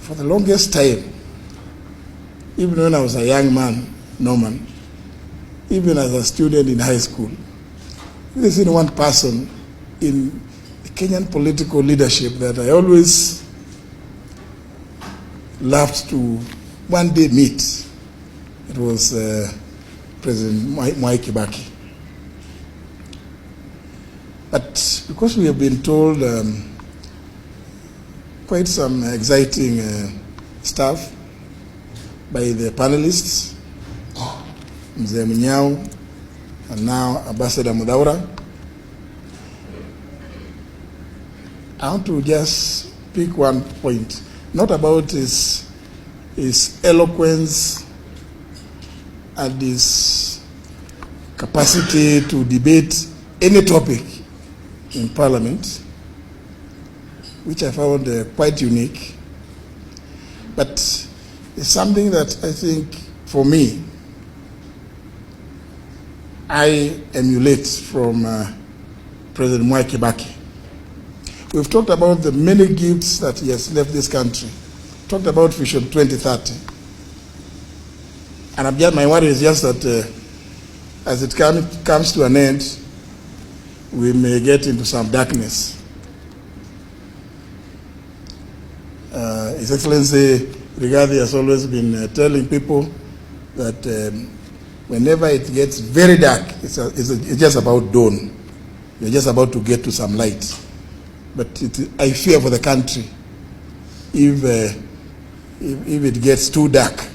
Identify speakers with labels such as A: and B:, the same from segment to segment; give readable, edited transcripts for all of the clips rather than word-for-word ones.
A: for the longest time, even when I was a young man, Norman, even as a student in high school, there's only one person in the Kenyan political leadership that I always loved to one day meet. It was President Mwai Kibaki. But because we have been told quite some exciting stuff by the panelists, Mzee Munyao, and now Ambassador Mudaura, I want to just pick one point, not about his eloquence and his capacity to debate any topic in Parliament, which I found quite unique, but it's something that I think, for me, I emulate from President Mwai Kibaki. We've talked about the many gifts that he has left this country. Talked about Vision 2030. And my worry is just that as it comes to an end, we may get into some darkness. His Excellency Rigathi has always been telling people that whenever it gets very dark, it's just about dawn. You're just about to get to some light. But I fear for the country if it gets too dark.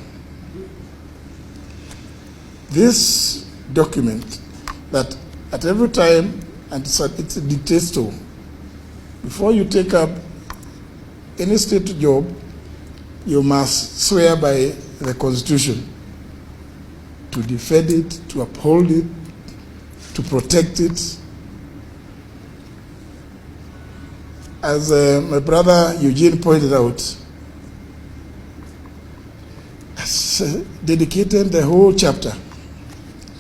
A: This document that at every time, and it's a dictator, before you take up any state job, you must swear by the Constitution to defend it, to uphold it, to protect it. As my brother Eugene pointed out, has dedicated the whole chapter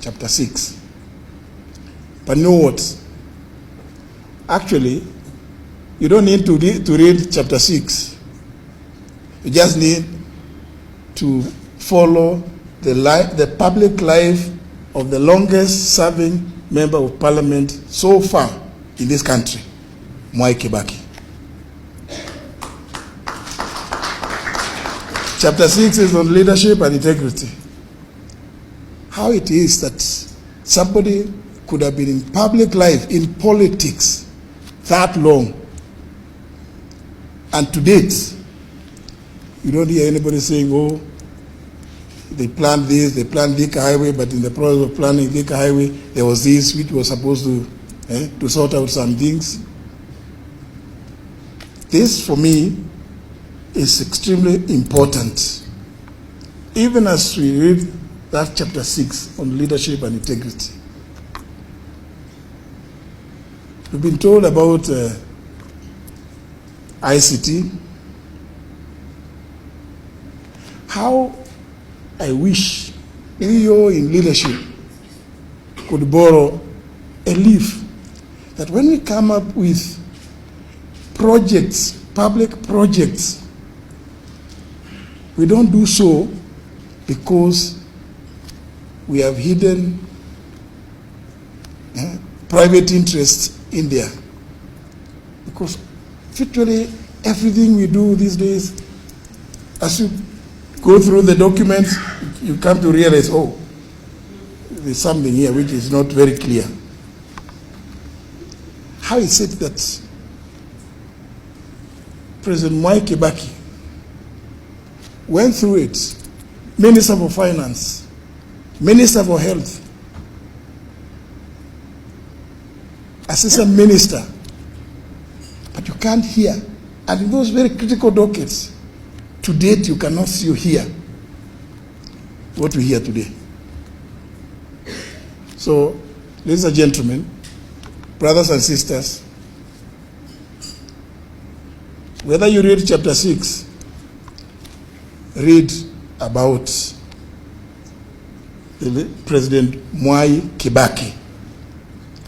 A: 6. But know what? Actually, you don't need to read chapter 6. You just need to follow the public life of the longest serving member of parliament so far in this country, Mwai Kibaki. Chapter 6 is on leadership and integrity. How it is that somebody could have been in public life, in politics, that long, and to date, you don't hear anybody saying, oh, they planned this, they planned Thika Highway, but in the process of planning Thika Highway, there was this which was supposed to sort out some things. This, for me, is extremely important. Even as we read that chapter 6 on leadership and integrity. We've been told about ICT. How I wish we all in leadership could borrow a leaf that when we come up with projects, public projects, we don't do so because we have hidden private interests in there. Because virtually everything we do these days, as you go through the documents, you come to realize, oh, there's something here which is not very clear. How is it that President Mwai Kibaki went through it, Minister for Finance, Minister for Health, Assistant Minister, but you can't hear. And in those very critical dockets, to date you cannot see or hear what we hear today. So, ladies and gentlemen, brothers and sisters, whether you read chapter 6, read about President Mwai Kibaki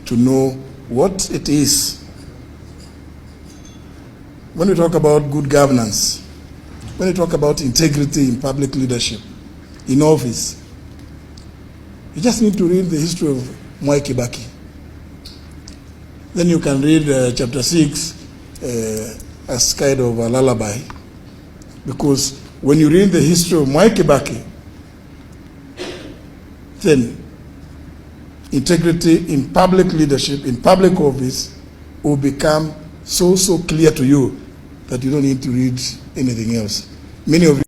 A: to know what it is. When we talk about good governance, when you talk about integrity in public leadership, in office, you just need to read the history of Kibaki. Then you can read chapter 6 as kind of a lullaby. Because when you read the history of Kibaki, then integrity in public leadership, in public office, will become so clear to you that you don't need to read anything else. Many of you